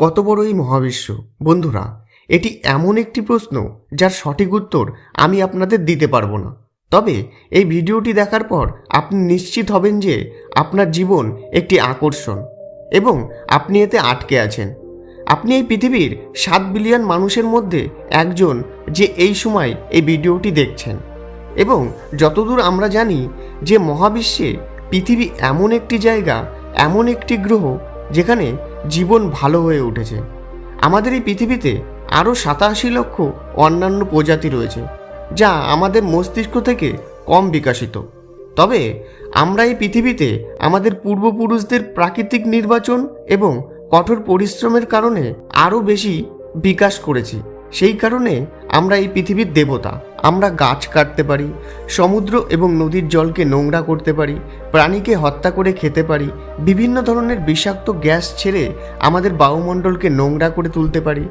কত বড় এই মহাবিশ্ব? বন্ধুরা, এটি এমন একটি প্রশ্ন যার সঠিক উত্তর আমি আপনাদের দিতে পারবো না। তবে এই ভিডিওটি দেখার পর আপনি নিশ্চিত হবেন যে আপনার জীবন একটি আকর্ষণ এবং আপনি এতে আটকে আছেন। আপনি এই পৃথিবীর 7 বিলিয়ন মানুষের মধ্যে একজন যে এই সময় এই ভিডিওটি দেখছেন। এবং যতদূর আমরা জানি যে মহাবিশ্বে পৃথিবী এমন একটি জায়গা, এমন একটি গ্রহ যেখানে জীবন ভালো হয়ে উঠেছে। আমাদের এই পৃথিবীতে আরও 87 লক্ষ অন্যান্য প্রজাতি রয়েছে যা আমাদের মস্তিষ্ক থেকে কম বিকশিত। তবে আমরা এই পৃথিবীতে আমাদের পূর্বপুরুষদের প্রাকৃতিক নির্বাচন এবং কঠোর পরিশ্রমের কারণে আরও বেশি বিকাশ করেছি। সেই কারণে আমরা এই পৃথিবীর দেবতা। আমরা গাছ কাটতে পারি, সমুদ্র এবং নদীর জলকে নোংরা করতে পারি, প্রাণীকে হত্যা করে খেতে পারি, বিভিন্ন ধরনের বিষাক্ত গ্যাস ছেড়ে আমাদের বায়ুমণ্ডলকে নোংরা করে তুলতে পারি।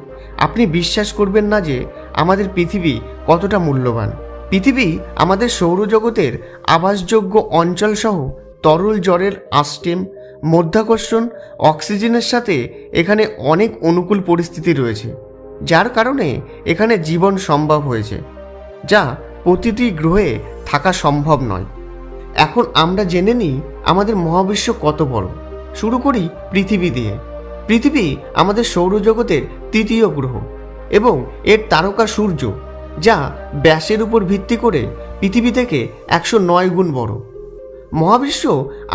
আপনি বিশ্বাস করবেন না যে আমাদের পৃথিবী কতটা মূল্যবান। পৃথিবী আমাদের সৌরজগতের আবাসযোগ্য অঞ্চলসহ তরল জলের আস্টেম, মধ্যাকর্ষণ, অক্সিজেনের সাথে এখানে অনেক অনুকূল পরিস্থিতি রয়েছে, যার কারণে এখানে জীবন সম্ভব হয়েছে, যা প্রতিটি গ্রহে থাকা সম্ভব নয়। এখন আমরা জেনে নিই আমাদের মহাবিশ্ব কত বড়। শুরু করি পৃথিবী দিয়ে। পৃথিবী আমাদের সৌরজগতের তৃতীয় গ্রহ এবং এর তারকা সূর্য, যা ব্যাসের উপর ভিত্তি করে পৃথিবী থেকে 109 গুণ বড়। মহাবিশ্ব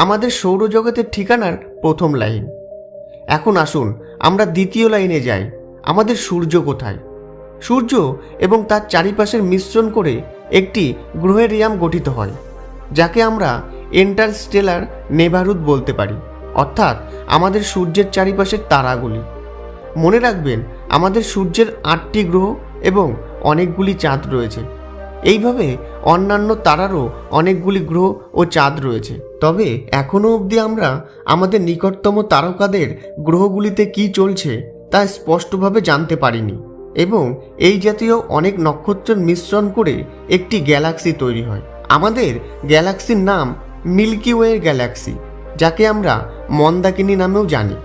আমাদের সৌরজগতের ঠিকানার প্রথম লাইন। এখন আসুন আমরা দ্বিতীয় লাইনে যাই। আমাদের সূর্য কোথায়? সূর্য এবং তার চারিপাশের মিশ্রণ করে একটি গ্রহের রিয়াম গঠিত হয়, যাকে আমরা ইন্টারস্টেলার নেবারহুড বলতে পারি, অর্থাৎ আমাদের সূর্যের চারিপাশের তারাগুলি। মনে রাখবেন, আমাদের সূর্যের 8টি গ্রহ এবং অনেকগুলি চাঁদ রয়েছে। এইভাবে অন্যান্য তারারও অনেকগুলি গ্রহ ও চাঁদ রয়েছে। তবে এখনও অবধি আমরা আমাদের নিকটতম তারকাদের গ্রহগুলিতে কি চলছে তা স্পষ্টভাবে জানতে পারিনি। এবং এই জাতীয় অনেক নক্ষত্রের মিশ্রণ করে একটি গ্যালাক্সি তৈরি হয়। আমাদের গ্যালাক্সির নাম মিল্কি ওয়ে গ্যালাক্সি, যাকে আমরা মন্দাকিনী নামেও জানি।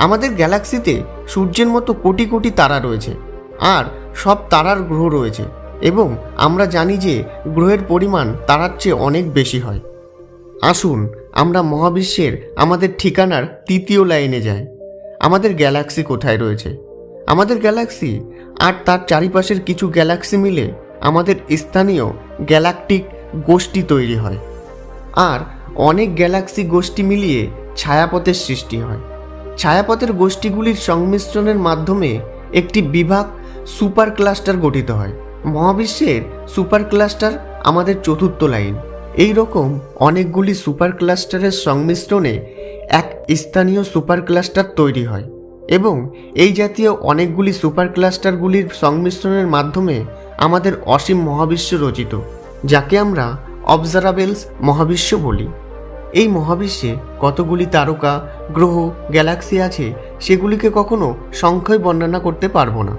আমাদের গ্যালাক্সিতে সূর্যের মতো কোটি কোটি তারা রয়েছে, আর সব তারার গ্রহ রয়েছে, এবং আমরা জানি যে গ্রহের পরিমাণ তারার চেয়ে অনেক বেশি হয়। আসুন আমরা মহাবিশ্বের আমাদের ঠিকানার তৃতীয় লাইনে যাই। আমাদের গ্যালাক্সি কোথায় রয়েছে? আমাদের গ্যালাক্সি আর তার চারিপাশের কিছু গ্যালাক্সি মিলে আমাদের স্থানীয় গ্যালাকটিক গোষ্ঠী তৈরি হয়, আর অনেক গ্যালাক্সি গোষ্ঠী মিলিয়ে ছায়াপথের সৃষ্টি হয়। ছায়াপথের গোষ্ঠীগুলির সংমিশ্রণের মাধ্যমে একটি বিভাগ সুপার ক্লাস্টার গঠিত হয়। মহাবিশ্বের সুপার ক্লাস্টার আমাদের চতুর্থ লাইন। এই রকম অনেকগুলি সুপার ক্লাস্টারের সংমিশ্রণে এক স্থানীয় সুপার ক্লাস্টার তৈরি হয়, এবং এই জাতীয় অনেকগুলি সুপার ক্লাস্টারগুলির সংমিশ্রণের মাধ্যমে আমাদের অসীম মহাবিশ্ব রচিত, যাকে আমরা অবজারাবেলস মহাবিশ্ব বলি। এই মহাবিশ্বে কতগুলি তারকা, গ্রহ, গ্যালাক্সি আছে সেগুলিকে কখনো সংখ্যায় বর্ণনা করতে পারবো না।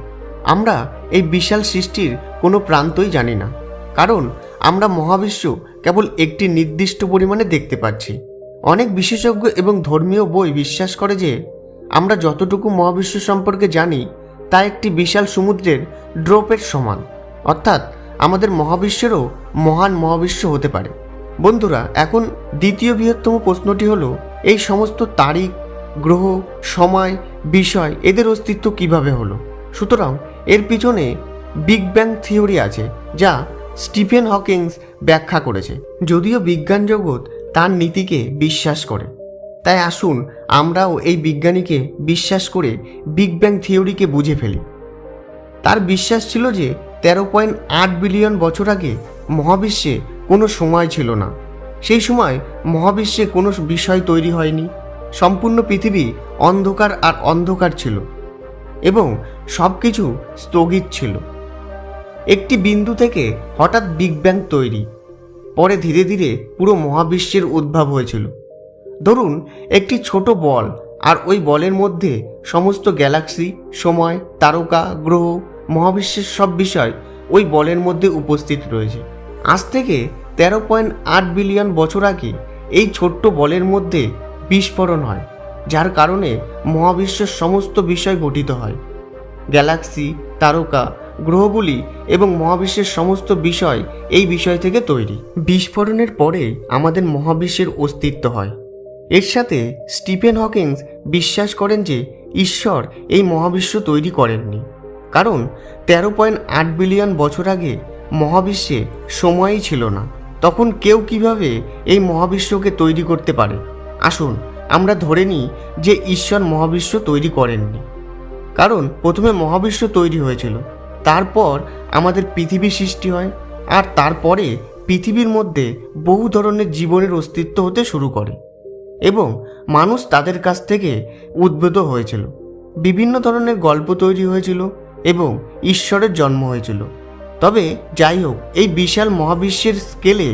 আমরা এই বিশাল সৃষ্টির কোনো প্রান্তই জানি না, কারণ আমরা মহাবিশ্ব কেবল একটি নির্দিষ্ট পরিমাণে দেখতে পাচ্ছি। অনেক বিশেষজ্ঞ এবং ধর্মীয় বই বিশ্বাস করে যে আমরা যতটুকু মহাবিশ্ব সম্পর্কে জানি তা একটি বিশাল সমুদ্রের ড্রপের সমান, অর্থাৎ আমাদের মহাবিশ্বেরও মহান মহাবিশ্ব হতে পারে। বন্ধুরা, এখন দ্বিতীয় বৃহত্তম প্রশ্নটি হলো, এই সমস্ত তারিখ, গ্রহ, সময়, বিষয় এদের অস্তিত্ব কিভাবে হলো? সুতরাং এর পিছনে বিগ ব্যাং থিওরি আছে, যা স্টিফেন হকিংস ব্যাখ্যা করেছে। যদিও বিজ্ঞান জগৎ তার নীতিকে বিশ্বাস করে, তাই আসুন আমরাও এই বিজ্ঞানীকে বিশ্বাস করে বিগ ব্যাং থিওরিকে বুঝে ফেলি। তার বিশ্বাস ছিল যে 13.8 বিলিয়ন বছর আগে মহাবিশ্বে কোনো সময় ছিল না। সেই সময় মহাবিশ্বে কোনো বিষয় তৈরি হয়নি। সম্পূর্ণ পৃথিবী অন্ধকার আর অন্ধকার ছিল, এবং সব কিছু স্থগিত ছিল। একটি বিন্দু থেকে হঠাৎ বিগ ব্যাং তৈরি, পরে ধীরে ধীরে পুরো মহাবিশ্বের উদ্ভব হয়েছিল। ধরুন একটি ছোট বল, আর ওই বলের মধ্যে সমস্ত গ্যালাক্সি, সময়, তারকা, গ্রহ, মহাবিশ্বের সব বিষয় ওই বলের মধ্যে উপস্থিত রয়েছে। আজ থেকে 13.8 বিলিয়ন বছর আগে এই ছোট্ট বলের মধ্যে বিস্ফোরণ হয়, যার কারণে মহাবিশ্বের সমস্ত বিষয় গঠিত হয়। গ্যালাক্সি, তারকা, গ্রহগুলি এবং মহাবিশ্বের সমস্ত বিষয় এই বিষয় থেকে তৈরি। বিস্ফোরণের পরে আমাদের মহাবিশ্বের অস্তিত্ব হয়। এর সাথে স্টিফেন হকিংস বিশ্বাস করেন যে ঈশ্বর এই মহাবিশ্ব তৈরি করেননি, কারণ 13.8 বিলিয়ন বছর আগে মহাবিশ্বে সময়ই ছিল না। তখন কেউ কিভাবে এই মহাবিশ্বকে তৈরি করতে পারে? আসুন আমরা ধরে নিই যে ঈশ্বর মহাবিশ্ব তৈরি করেননি, কারণ প্রথমে মহাবিশ্ব তৈরি হয়েছিল, তারপর আমাদের পৃথিবী সৃষ্টি হয়, আর তারপরে পৃথিবীর মধ্যে বহু ধরনের জীবনের অস্তিত্ব হতে শুরু করে এবং মানুষ তাদের কাছ থেকে উদ্ভূত হয়েছিল। বিভিন্ন ধরনের গল্প তৈরি হয়েছিল এবং ঈশ্বরের জন্ম হয়েছিল। তবে যাই হোক, এই বিশাল মহাবিশ্বের স্কেলে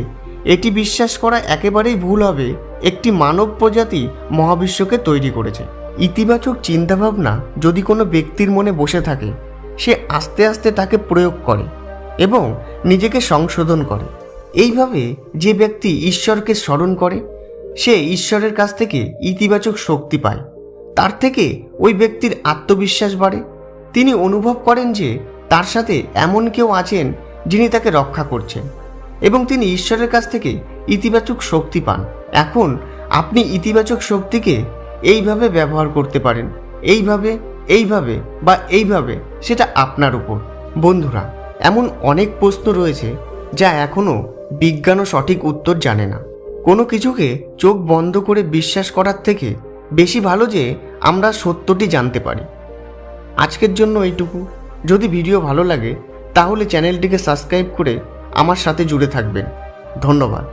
এটি বিশ্বাস করা একেবারেই ভুল হবে একটি মানব প্রজাতি মহাবিশ্বকে তৈরি করেছে। ইতিবাচক চিন্তাভাবনা যদি কোনো ব্যক্তির মনে বসে থাকে, সে আস্তে আস্তে তাকে প্রয়োগ করে এবং নিজেকে সংশোধন করে। এইভাবে যে ব্যক্তি ঈশ্বরকে স্মরণ করে, সে ঈশ্বরের কাছ থেকে ইতিবাচক শক্তি পায়। তার থেকে ওই ব্যক্তির আত্মবিশ্বাস বাড়ে। তিনি অনুভব করেন যে তার সাথে এমন কেউ আছেন যিনি তাকে রক্ষা করছেন এবং তিনি ঈশ্বরের কাছ থেকে ইতিবাচক শক্তি পান। এখন আপনি ইতিবাচক শক্তিকে এইভাবে ব্যবহার করতে পারেন, এইভাবে বা এইভাবে, সেটা আপনার উপর। বন্ধুরা, এমন অনেক প্রশ্ন রয়েছে যা এখনও বিজ্ঞানও সঠিক উত্তর জানে না। কোনো কিছুকে চোখ বন্ধ করে বিশ্বাস করার থেকে বেশি ভালো যে আমরা সত্যটি জানতে পারি। আজকের জন্য এইটুকু। যদি ভিডিও ভালো লাগে তাহলে চ্যানেলটিকে সাবস্ক্রাইব করে আমার সাথে জুড়ে থাকবেন। ধন্যবাদ।